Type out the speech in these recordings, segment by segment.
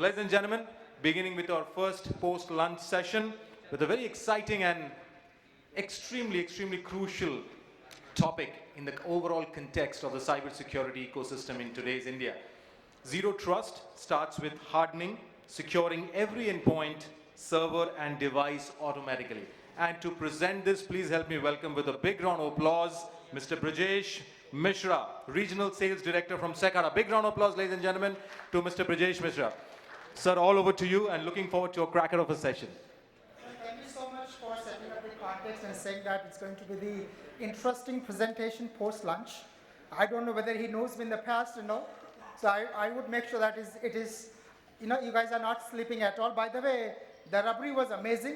Ladies and gentlemen, beginning with our first post-lunch session with a very exciting and extremely crucial topic in the overall context of the cybersecurity ecosystem in today's India. Zero Trust starts with hardening, securing every endpoint, server and device automatically. And to present this, please help me welcome with a big round of applause, Mr. Brijesh Mishrra, Regional Sales Director from SecHard. A big round of applause, ladies and gentlemen, to Mr. Brijesh Mishrra. Sir, all over to you and looking forward to a cracker of a session. Thank you so much for setting up the context and saying that it's going to be the interesting presentation post-lunch. I don't know whether he knows me in the past or no. So I would make sure that it is, you guys are not sleeping at all. By the way, the rubbery was amazing.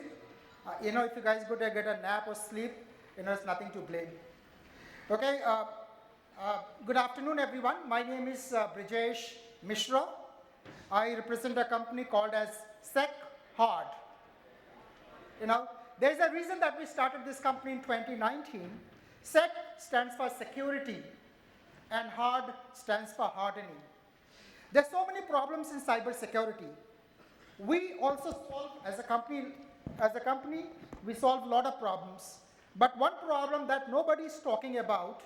If you guys go to get a nap or sleep, it's nothing to blame. Okay, good afternoon, everyone. My name is Brijesh Mishrra. I represent a company called as SecHard. There's a reason that we started this company in 2019. Sec stands for security, and hard stands for hardening. There's so many problems in cybersecurity. We also solve, as a company, we solve a lot of problems. But one problem that nobody is talking about,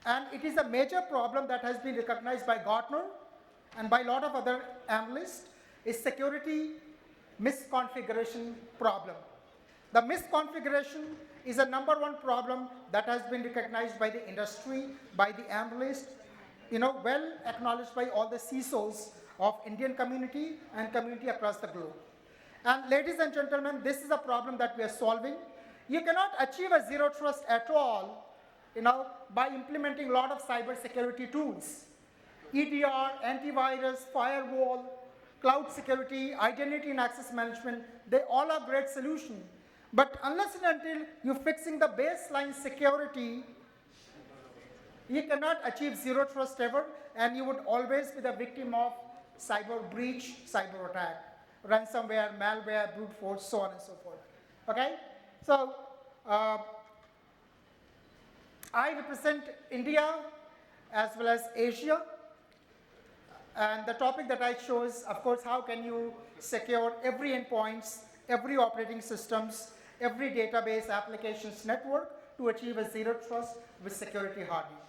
and it is a major problem that has been recognized by Gartner and by a lot of other analysts, is security misconfiguration problem. The misconfiguration is a #1 problem that has been recognized by the industry, by the analysts, well acknowledged by all the CISOs of Indian community and community across the globe. And ladies and gentlemen, this is a problem that we are solving. You cannot achieve a zero trust at all, by implementing a lot of cybersecurity tools. EDR, antivirus, firewall, cloud security, identity and access management, they all are great solutions. But unless and until you're fixing the baseline security, you cannot achieve zero trust ever, and you would always be the victim of cyber breach, cyber attack, ransomware, malware, brute force, so on and so forth. Okay? So, I represent India as well as Asia. And the topic that I chose, of course, how can you secure every endpoints, every operating systems, every database applications network to achieve a zero trust with security hardening.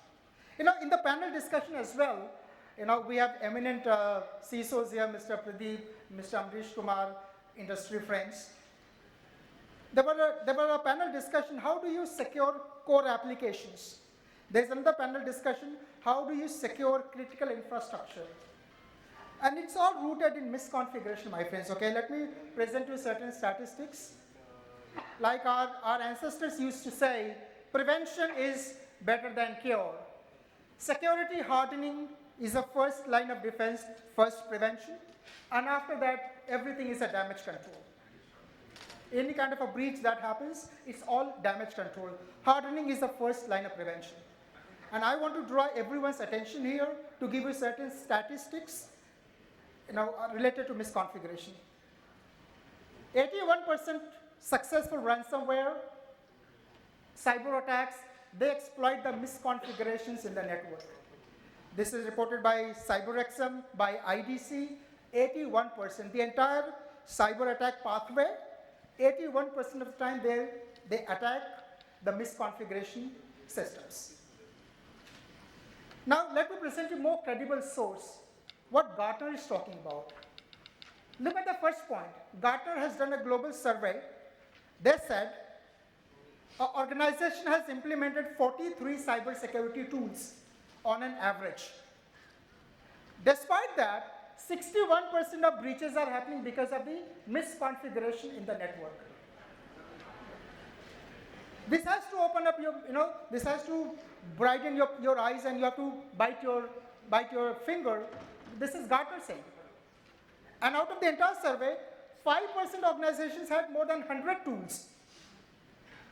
In the panel discussion as well, we have eminent CISOs here, Mr. Pradeep, Mr. Amrish Kumar, industry friends. There were a panel discussion, how do you secure core applications? There's another panel discussion, how do you secure critical infrastructure? And it's all rooted in misconfiguration, my friends, okay? Let me present you certain statistics. Like our ancestors used to say, prevention is better than cure. Security hardening is the first line of defense, first prevention, and after that, everything is a damage control. Any kind of a breach that happens, it's all damage control. Hardening is the first line of prevention. And I want to draw everyone's attention here to give you certain statistics related to misconfiguration. 81% successful ransomware, cyber attacks, they exploit the misconfigurations in the network. This is reported by CyberXM, by IDC, 81%. The entire cyber attack pathway, 81% of the time they attack the misconfiguration systems. Now let me present you a more credible source, what Gartner is talking about. Look at the first point. Gartner has done a global survey. They said an organization has implemented 43 cybersecurity tools on an average. Despite that, 61% of breaches are happening because of the misconfiguration in the network. This has to open up this has to brighten your eyes, and you have to bite your finger. This is Gartner saying. And out of the entire survey, 5% organizations had more than 100 tools,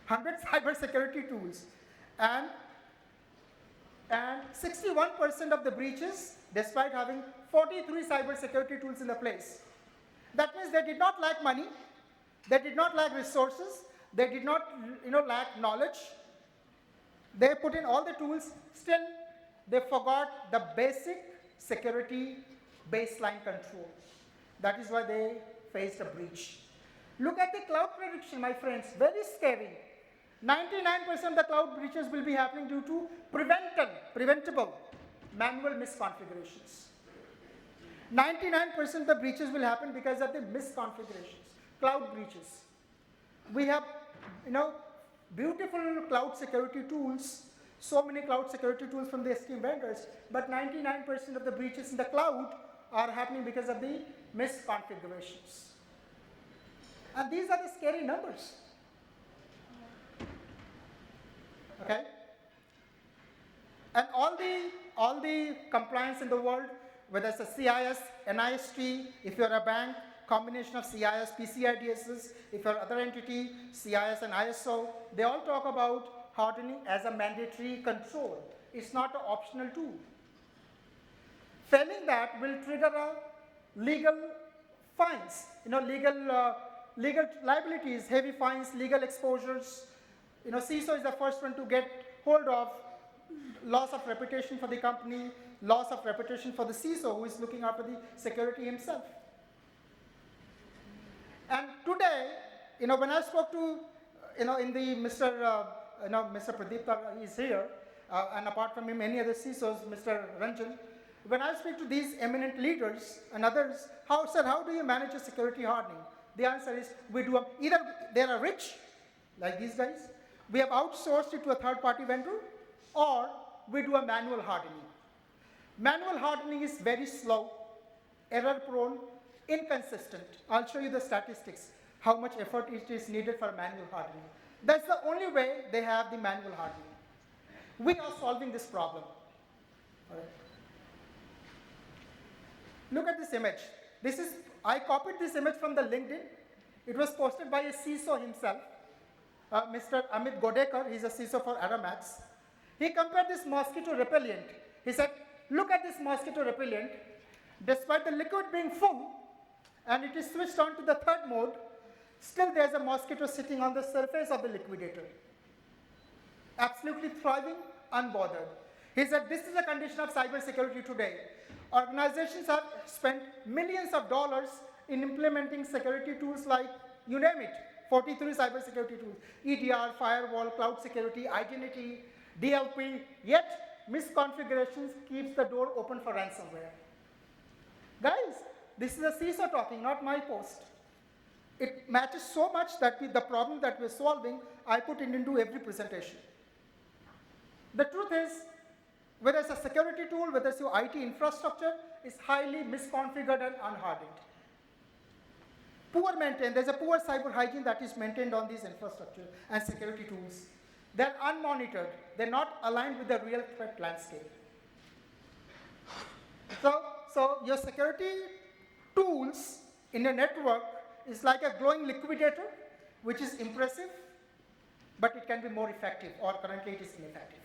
100 cybersecurity tools. And 61% of the breaches, despite having 43 cybersecurity tools in the place. That means they did not lack money, they did not lack resources, they did not lack knowledge. They put in all the tools, still they forgot the basic security baseline control. That is why they faced a breach. Look at the cloud prediction, my friends, very scary. 99% of the cloud breaches will be happening due to preventable manual misconfigurations. 99% of the breaches will happen because of the misconfigurations, cloud breaches. We have, beautiful cloud security tools, so many cloud security tools from the esteemed vendors, but 99% of the breaches in the cloud are happening because of the misconfigurations. And these are the scary numbers. Okay? And all the compliance in the world, whether it's a CIS, NIST, if you're a bank, combination of CIS, PCI DSS, if you're other entity, CIS and ISO, they all talk about hardening as a mandatory control. It's not an optional tool. Failing that will trigger a legal fines, legal liabilities, heavy fines, legal exposures. CISO is the first one to get hold of loss of reputation for the company, loss of reputation for the CISO who is looking after the security himself. And today, when I spoke to, in the Mr. Pradeep is here, and apart from him, many other CISOs, Mr. Ranjan, when I speak to these eminent leaders and others, how do you manage a security hardening? The answer is, we do either they are rich, like these guys, we have outsourced it to a third-party vendor, or we do a manual hardening. Manual hardening is very slow, error-prone, inconsistent. I'll show you the statistics, how much effort it is needed for manual hardening. That's the only way they have the manual hardening. We are solving this problem. All right. Look at this image. I copied this image from the LinkedIn. It was posted by a CISO himself, Mr. Amit Godekar. He's a CISO for Aramax. He compared this mosquito repellent. He said, look at this mosquito repellent. Despite the liquid being full, and it is switched on to the third mode, still there's a mosquito sitting on the surface of the liquidator. Absolutely thriving, unbothered. He said, this is the condition of cybersecurity today. Organizations have spent millions of dollars in implementing security tools like, you name it, 43 cybersecurity tools, EDR, firewall, cloud security, identity, DLP, yet misconfigurations keeps the door open for ransomware. Guys, this is a CISO talking, not my post. It matches so much that the problem that we're solving, I put it into every presentation. The truth is, whether it's a security tool, whether it's your IT infrastructure, is highly misconfigured and unhardened. Poor maintained, there's a poor cyber hygiene that is maintained on these infrastructure and security tools. They're unmonitored, they're not aligned with the real threat landscape. So your security tools in a network is like a glowing liquidator, which is impressive, but it can be more effective, or currently it is ineffective.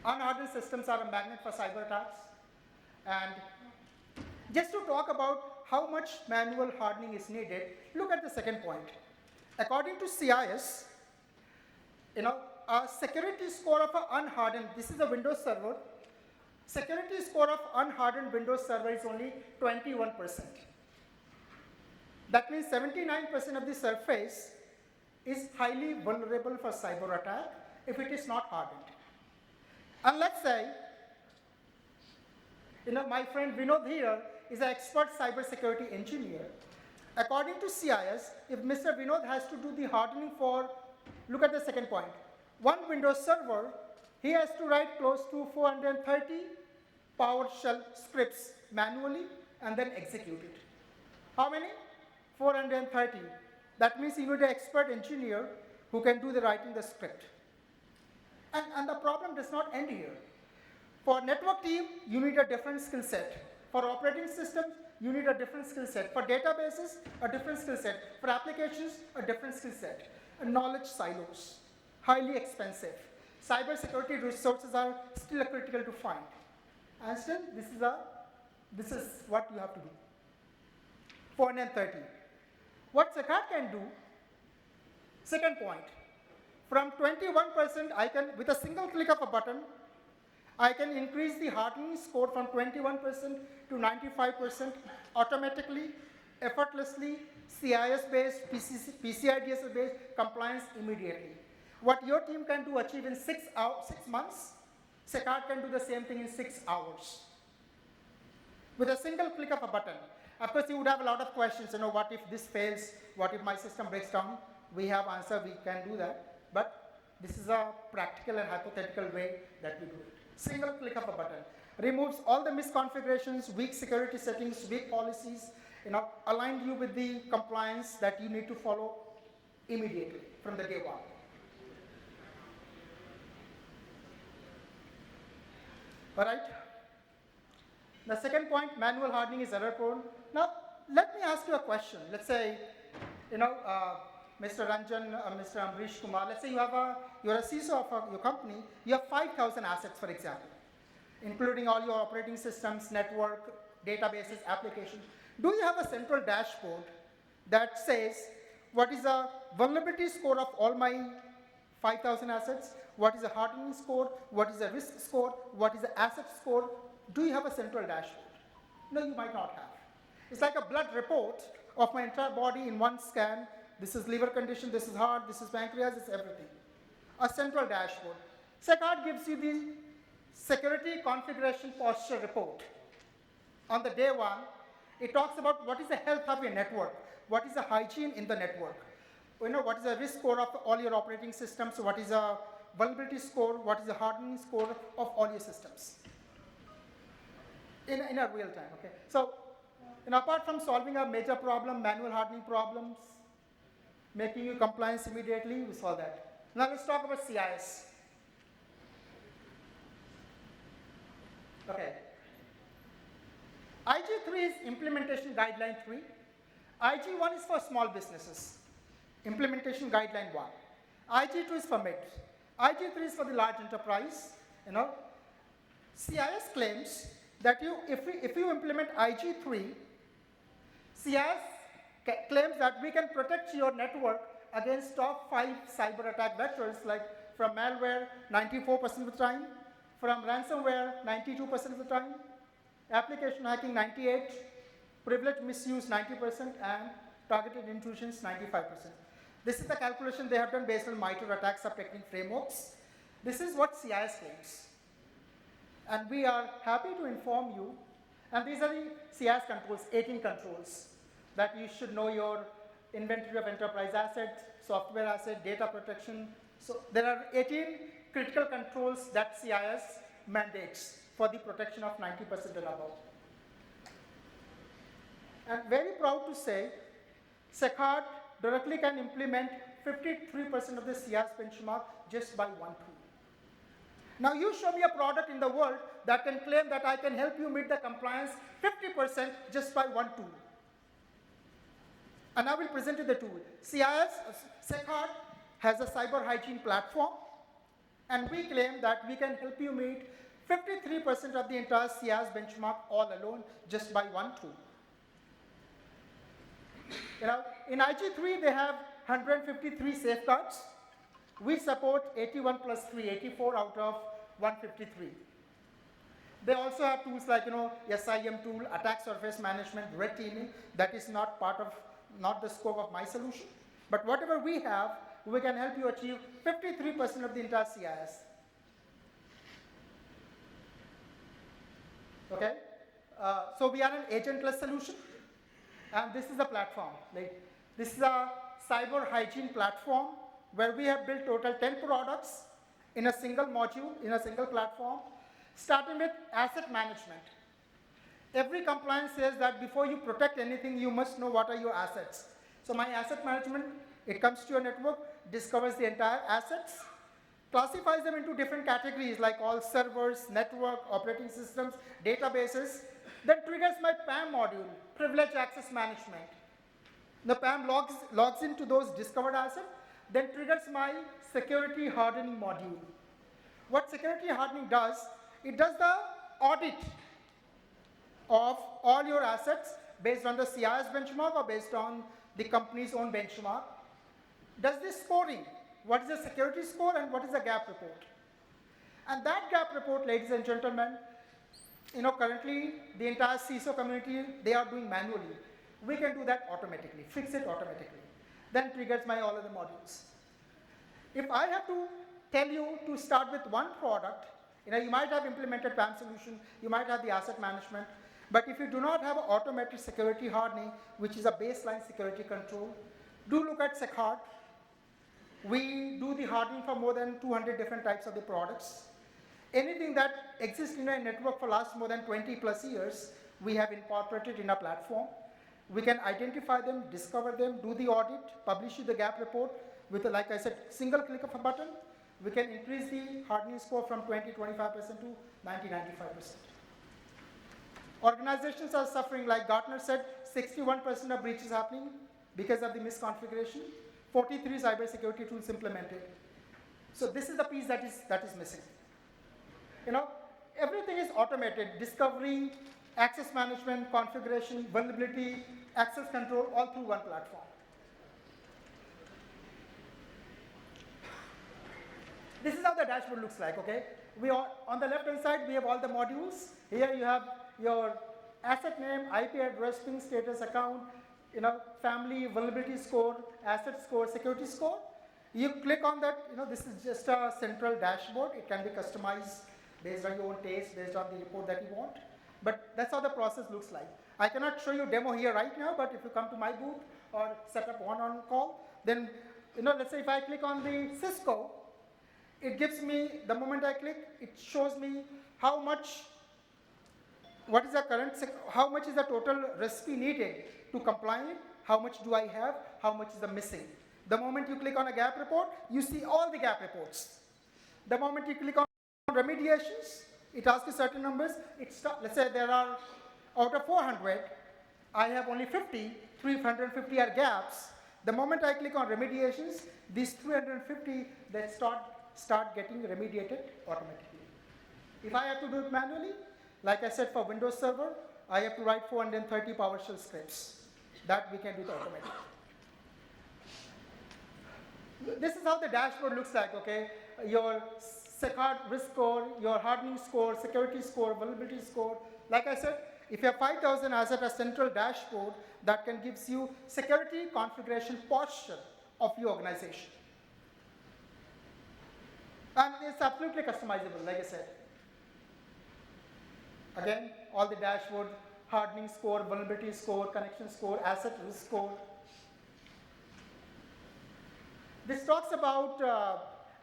Unhardened systems are a magnet for cyber attacks. And just to talk about how much manual hardening is needed, look at the second point. According to CIS, a security score of an unhardened, this is a Windows server, security score of unhardened Windows server is only 21%. That means 79% of the surface is highly vulnerable for cyber attack if it is not hardened. And let's say, my friend Vinod here is an expert cybersecurity engineer. According to CIS, if Mr. Vinod has to do the hardening for, look at the second point, one Windows server, he has to write close to 430 PowerShell scripts manually and then execute it. How many? 430. That means you need an expert engineer who can do the writing the script. And the problem does not end here. For network team, you need a different skill set. For operating systems, you need a different skill set. For databases, a different skill set. For applications, a different skill set. And knowledge silos, highly expensive. Cybersecurity resources are still critical to find. And still, this is what you have to do. 430. What SecHard can do, second point, from 21%, with a single click of a button, I can increase the hardening score from 21% to 95% automatically, effortlessly, CIS-based, PCI-DSS-based compliance immediately. What your team can do achieve in 6 months, SecHard can do the same thing in 6 hours. With a single click of a button. Of course, you would have a lot of questions, what if this fails? What if my system breaks down? We have answer, we can do that. But this is a practical and hypothetical way that we do it. Single click of a button. Removes all the misconfigurations, weak security settings, weak policies, aligned you with the compliance that you need to follow immediately from the day one. All right. The second point, manual hardening is error prone. Now, let me ask you a question. Let's say, Mr. Ranjan, Mr. Amrish Kumar, let's say you're a CISO of your company, you have 5,000 assets, for example, including all your operating systems, network, databases, applications. Do you have a central dashboard that says, what is the vulnerability score of all my 5,000 assets? What is the hardening score? What is the risk score? What is the asset score? Do you have a central dashboard? No, you might not have. It's like a blood report of my entire body in one scan. This is liver condition, this is heart, this is pancreas, this is everything. A central dashboard. SecHard gives you the security configuration posture report. On the day one, it talks about what is the health of your network, what is the hygiene in the network, what is the risk score of all your operating systems, what is the vulnerability score, what is the hardening score of all your systems. In a real time, okay? So, apart from solving a major problem, manual hardening problems, making you compliance immediately, we saw that. Now let's talk about CIS. Okay. IG3 is implementation guideline 3. IG1 is for small businesses. Implementation guideline 1. IG2 is for mid. IG3 is for the large enterprise. CIS claims that if you implement IG3, CIS claims that we can protect your network against top 5 cyber attack vectors, like from malware 94% of the time, from ransomware 92% of the time, application hacking 98%, privilege misuse 90%, and targeted intrusions 95%. This is the calculation they have done based on MITRE attack subtechnique frameworks. This is what CIS claims. And we are happy to inform you, and these are the CIS controls, 18 controls, that you should know your inventory of enterprise assets, software asset, data protection. So there are 18 critical controls that CIS mandates for the protection of 90% and above. And very proud to say, SecHard directly can implement 53% of the CIS benchmark just by one tool. Now you show me a product in the world that can claim that I can help you meet the compliance 50% just by one tool. And I will present you the tool. SecHard has a cyber hygiene platform, and we claim that we can help you meet 53% of the entire CIS benchmark all alone just by one tool. In IG3, they have 153 safeguards. We support 81 plus 3, 84 out of 153. They also have tools like, SIM tool, attack surface management, red teaming. That is not the scope of my solution. But whatever we have, we can help you achieve 53% of the entire CIS. Okay? So we are an agentless solution, and this is the platform. This is a cyber hygiene platform where we have built total 10 products in a single module, in a single platform, starting with asset management. Every compliance says that before you protect anything, you must know what are your assets. So my asset management, it comes to your network, discovers the entire assets, classifies them into different categories like all servers, network, operating systems, databases, then triggers my PAM module, privileged access management. The PAM logs into those discovered assets, then triggers my security hardening module. What security hardening does, it does the audit of all your assets based on the CIS benchmark or based on the company's own benchmark. Does this scoring, what is the security score and what is the gap report? And that gap report, ladies and gentlemen, currently the entire CISO community, they are doing manually. We can do that automatically, fix it automatically. Then triggers my all other modules. If I have to tell you to start with one product, you might have implemented PAM solution, you might have the asset management, but if you do not have automated security hardening, which is a baseline security control, do look at SecHard. We do the hardening for more than 200 different types of the products. Anything that exists in a network for last more than 20 plus years, we have incorporated in a platform. We can identify them, discover them, do the audit, publish you the gap report with, like I said, single click of a button. We can increase the hardening score from 20, 25% to 90, 95%. Organizations are suffering, like Gartner said, 61% of breaches happening because of the misconfiguration, 43 cybersecurity tools implemented. So this is the piece that is missing. Everything is automated, discovery, access management, configuration, vulnerability, access control, all through one platform. This is how the dashboard looks like, okay? On the left-hand side, we have all the modules. Here you have your asset name, IP address, ping status, account, family, vulnerability score, asset score, security score. You click on that, this is just a central dashboard. It can be customized based on your own taste, based on the report that you want. But that's how the process looks like. I cannot show you a demo here right now, but if you come to my booth or set up one-on call, then, let's say if I click on the Cisco, it gives me, the moment I click, it shows me how much, what is the current, how much is the total recipe needed to comply it, how much do I have, how much is the missing. The moment you click on a gap report, you see all the gap reports. The moment you click on remediations, it asks you certain numbers. Let's say there are, out of 400, I have only 50, 350 are gaps. The moment I click on remediations, these 350, they start getting remediated automatically. If I have to do it manually, like I said for Windows Server, I have to write 430 PowerShell scripts. That we can do it automatically. This is how the dashboard looks like, okay? Your SecHard risk score, your hardening score, security score, vulnerability score. Like I said, if you have 5,000 assets, a central dashboard that can gives you security configuration posture of your organization. And it's absolutely customizable, like I said. Again, all the dashboard, hardening score, vulnerability score, connection score, asset risk score. This talks about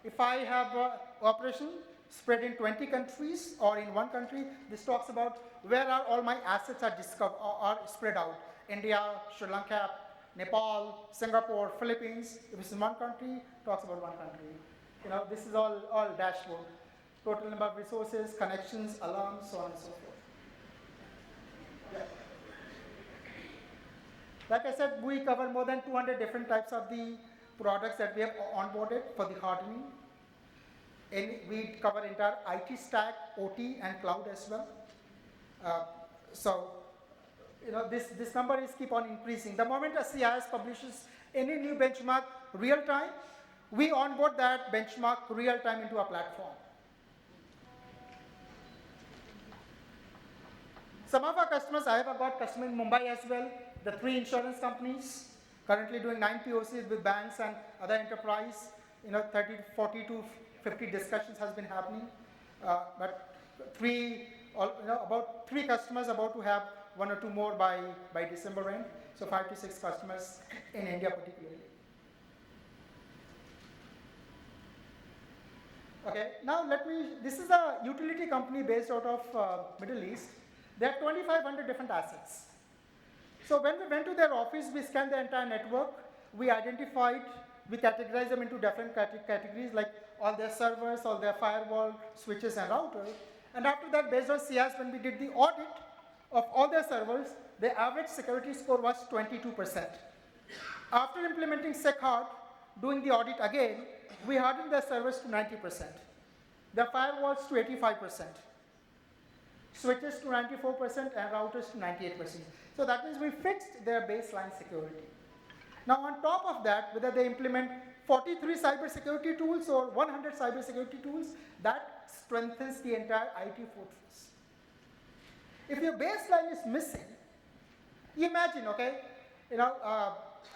if I have an operation spread in 20 countries or in one country, this talks about where are all my assets are spread out. India, Sri Lanka, Nepal, Singapore, Philippines. If it's in one country, talks about one country. This is all dashboard. Total number of resources, connections, alarms, so on and so forth. Yeah. Like I said, we cover more than 200 different types of the products that we have onboarded for the hardening. And we cover entire IT stack, OT, and cloud as well. This number is keep on increasing. The moment a CIS publishes any new benchmark real time, we onboard that benchmark real time into our platform. Some of our customers, I have got customers in Mumbai as well, the 3 insurance companies, currently doing 9 POCs with banks and other enterprise. 30 to 40 to 50 discussions has been happening. But about 3 customers about to have 1 or 2 more by December end. So 5 to 6 customers in India particularly. Okay, now this is a utility company based out of Middle East. They have 2,500 different assets. So when we went to their office, we scanned the entire network. We identified, we categorized them into different categories, like all their servers, all their firewall, switches, and routers. And after that, based on CS, when we did the audit of all their servers, the average security score was 22%. After implementing SecHard, doing the audit again, we hardened their servers to 90%, their firewalls to 85%. Switches to 94% and routers to 98%. So that means we fixed their baseline security. Now on top of that, whether they implement 43 cybersecurity tools or 100 cybersecurity tools, that strengthens the entire IT fortress. If your baseline is missing, imagine, okay,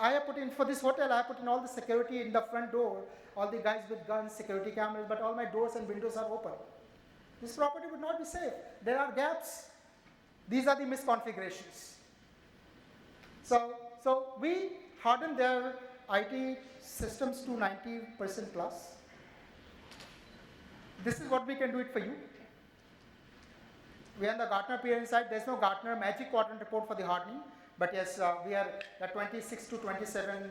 I have put in, for this hotel, I have put in all the security in the front door, all the guys with guns, security cameras, but all my doors and windows are open. This property would not be safe. There are gaps. These are the misconfigurations. So we harden their IT systems to 90% plus. This is what we can do it for you. We are on the Gartner peer insight. There's no Gartner Magic Quadrant report for the hardening, but yes, we are at 26 to 27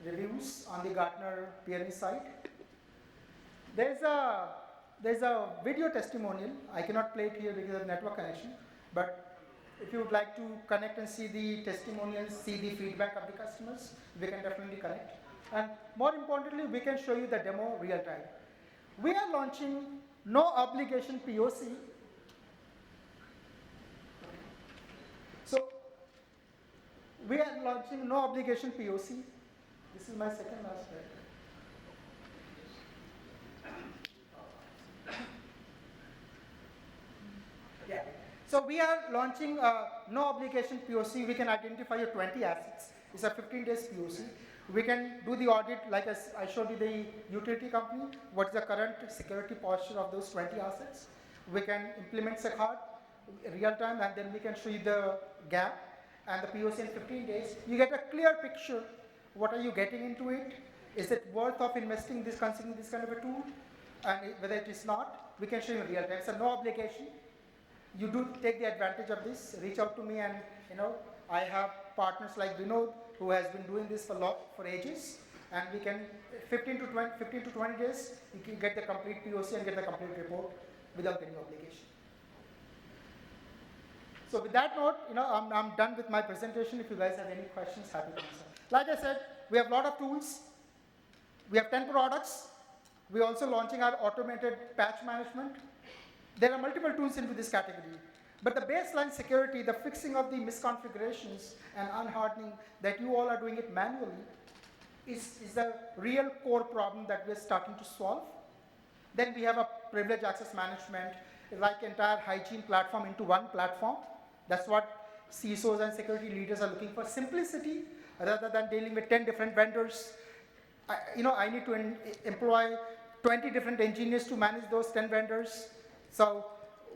reviews on the Gartner peer insight. There's a video testimonial. I cannot play it here because of network connection, but if you would like to connect and see the testimonials, see the feedback of the customers, we can definitely connect. And more importantly, we can show you the demo real time. We are launching no obligation POC. So we are launching no obligation POC. This is my second last slide. Yeah. So we are launching no obligation POC. We can identify your 20 assets. It's a 15 days POC. We can do the audit, like as I showed you the utility company, what's the current security posture of those 20 assets. We can implement SecHard real time, and then we can show you the gap and the POC in 15 days. You get a clear picture. What are you getting into it? Is it worth of investing this, considering this kind of a tool? And whether it is not, we can show you in real time. So no obligation. You do take the advantage of this. Reach out to me, and I have partners like Vinod, who has been doing this for ages, and we can 15 to 20 days you can get the complete POC and get the complete report without any obligation. So with that note, I'm done with my presentation. If you guys have any questions, happy to answer. Like I said, we have a lot of tools. We have 10 products. We're also launching our automated patch management. There are multiple tools into this category. But the baseline security, the fixing of the misconfigurations and unhardening that you all are doing it manually is the real core problem that we're starting to solve. Then we have a privilege access management, like entire hygiene platform into one platform. That's what CISOs and security leaders are looking for, simplicity, rather than dealing with 10 different vendors. I need to employ 20 different engineers to manage those 10 vendors. So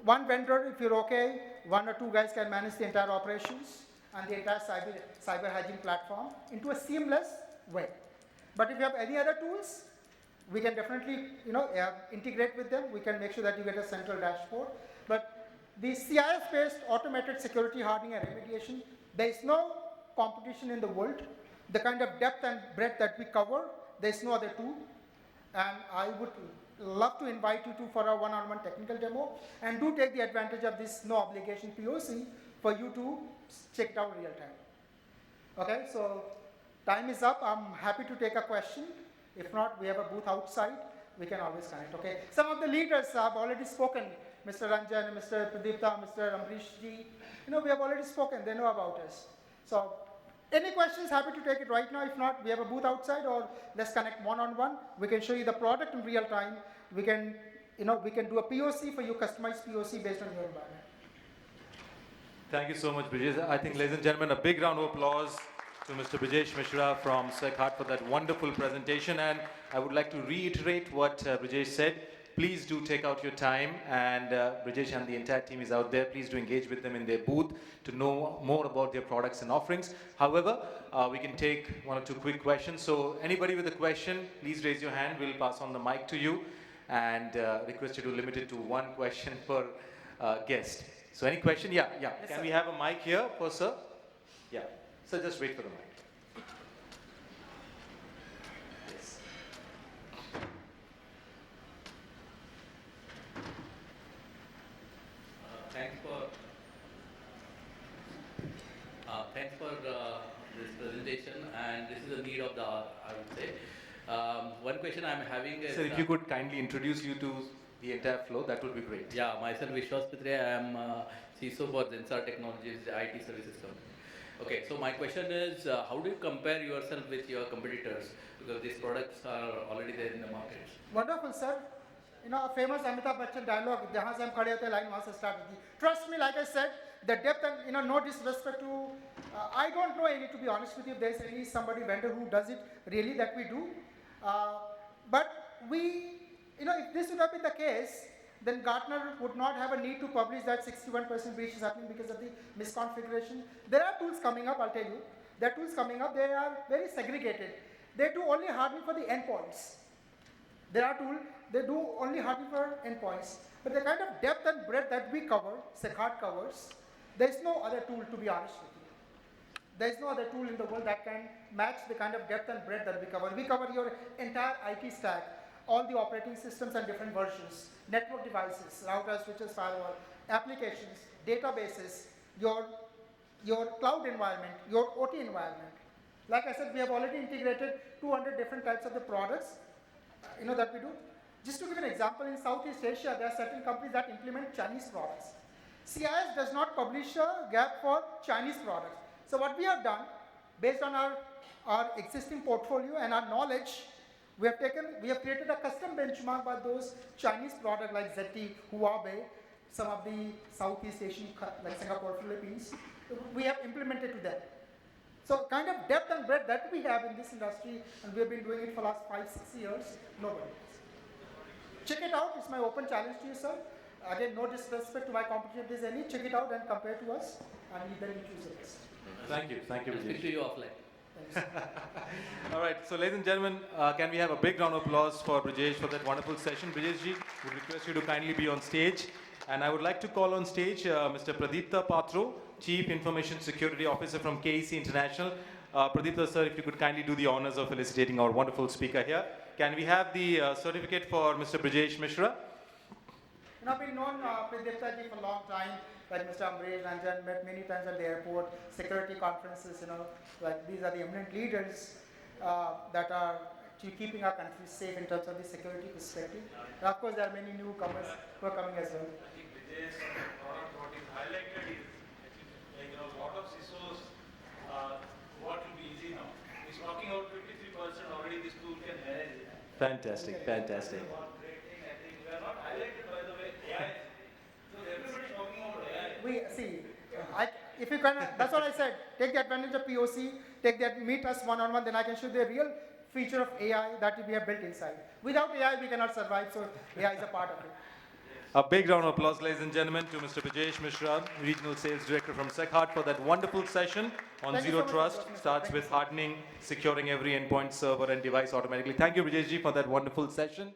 one vendor, if you're okay, one or two guys can manage the entire operations and the entire cyber hygiene platform into a seamless way. But if you have any other tools, we can definitely integrate with them. We can make sure that you get a central dashboard. But the CIS-based automated security hardening and remediation, there is no competition in the world. The kind of depth and breadth that we cover, there is no other tool. And I would love to invite you to for a one-on-one technical demo, and do take the advantage of this no obligation POC for you to check it out real time. Okay, so time is up. I'm happy to take a question. If not, we have a booth outside. We can always connect. Okay, some of the leaders have already spoken. Mr. Ranjan, Mr. Pradipta, Mr. Amrish ji. We have already spoken. They know about us. So any questions, happy to take it right now. If not, we have a booth outside, or let's connect one-on-one. We can show you the product in real time. We can, we can do a POC for you, customized POC based on your environment. Thank you so much, Brijesh. I think, ladies and gentlemen, a big round of applause to Mr. Brijesh Mishrra from SecHard for that wonderful presentation. And I would like to reiterate what Brijesh said. Please do take out your time, and Brijesh and the entire team is out there. Please do engage with them in their booth to know more about their products and offerings. However, we can take one or two quick questions. So anybody with a question, please raise your hand. We'll pass on the mic to you, and request you to limit it to one question per guest. So any question? Yeah. Yes, can we have a mic here for sir? Yeah. So just wait for the mic. Thanks for this presentation, and this is the need of the hour, I would say. One question I'm having is... Sir, if you could kindly introduce you to the entire flow, that would be great. Yeah, myself Vishwas Pitre. I am CISO for Zensar Technologies, IT services company. Okay, so my question is, how do you compare yourself with your competitors? Because these products are already there in the market. Wonderful, sir. a famous Amitabh Bachchan dialogue, "Jahan se hum khade hote line wahan se start hoti." Trust me, like I said, the depth and no disrespect to, I don't know any, to be honest with you, if there's any somebody vendor who does it really that we do. But we, if this would have been the case, then Gartner would not have a need to publish that 61% breach is happening because of the misconfiguration. There are tools coming up, I'll tell you. There are tools coming up, they are very segregated. They do only hardening for the endpoints. There are tools, they do only hardening for endpoints. But the kind of depth and breadth that we cover, SecHard covers, there is no other tool, to be honest with you. There is no other tool in the world that can match the kind of depth and breadth that we cover. We cover your entire IT stack, all the operating systems and different versions, network devices, routers, switches, firewall, applications, databases, your cloud environment, your OT environment. Like I said, we have already integrated 200 different types of the products, that we do. Just to give an example, in Southeast Asia, there are certain companies that implement Chinese products. CIS does not publish a gap for Chinese products. So what we have done, based on our existing portfolio and our knowledge, we have created a custom benchmark by those Chinese products like 𝐷𝐷, Huawei, some of the Southeast Asian, like Singapore, Philippines, we have implemented to them. So kind of depth and breadth that we have in this industry, and we have been doing it for the last 5-6 years, nobody else. Check it out, it's my open challenge to you, sir. Again, no disrespect to my competition, if there's any, check it out and compare to us, and then you choose the best. Thank you, I'll speak to Brijesh. you offline. All right, so ladies and gentlemen, can we have a big round of applause for Brijesh for that wonderful session? Brijesh ji, would request you to kindly be on stage. And I would like to call on stage Mr. Pradipta Patro, Chief Information Security Officer from KEC International. Pradipta sir, if you could kindly do the honors of felicitating our wonderful speaker here. Can we have the certificate for Mr. Brijesh Mishrra? I've been known Pradipta ji for a long time, like Mr. Amresh Ranjan, met many times at the airport, security conferences, like these are the eminent leaders that are keeping our country safe in terms of the security perspective. And of course, there are many newcomers who are coming as well. I think Brijesh, what is highlighted is, like, a lot of CISOs, what will be easy now. He's talking about 53% already this tool can manage it. Fantastic, fantastic. One great thing, I think, we are not highlighted, by the way, AI. So everybody's talking about AI. We see, if you can, that's what I said. Take the advantage of POC, meet us one-on-one, then I can show you the real feature of AI that we have built inside. Without AI, we cannot survive, so AI is a part of it. A big round of applause, ladies and gentlemen, to Mr. Brijesh Mishrra, Regional Sales Director from SecHard, for that wonderful session on Thank you Zero so much, Trust. Mr. Starts with hardening, securing every endpoint, server, and device automatically. Thank you, Brijesh ji, for that wonderful session.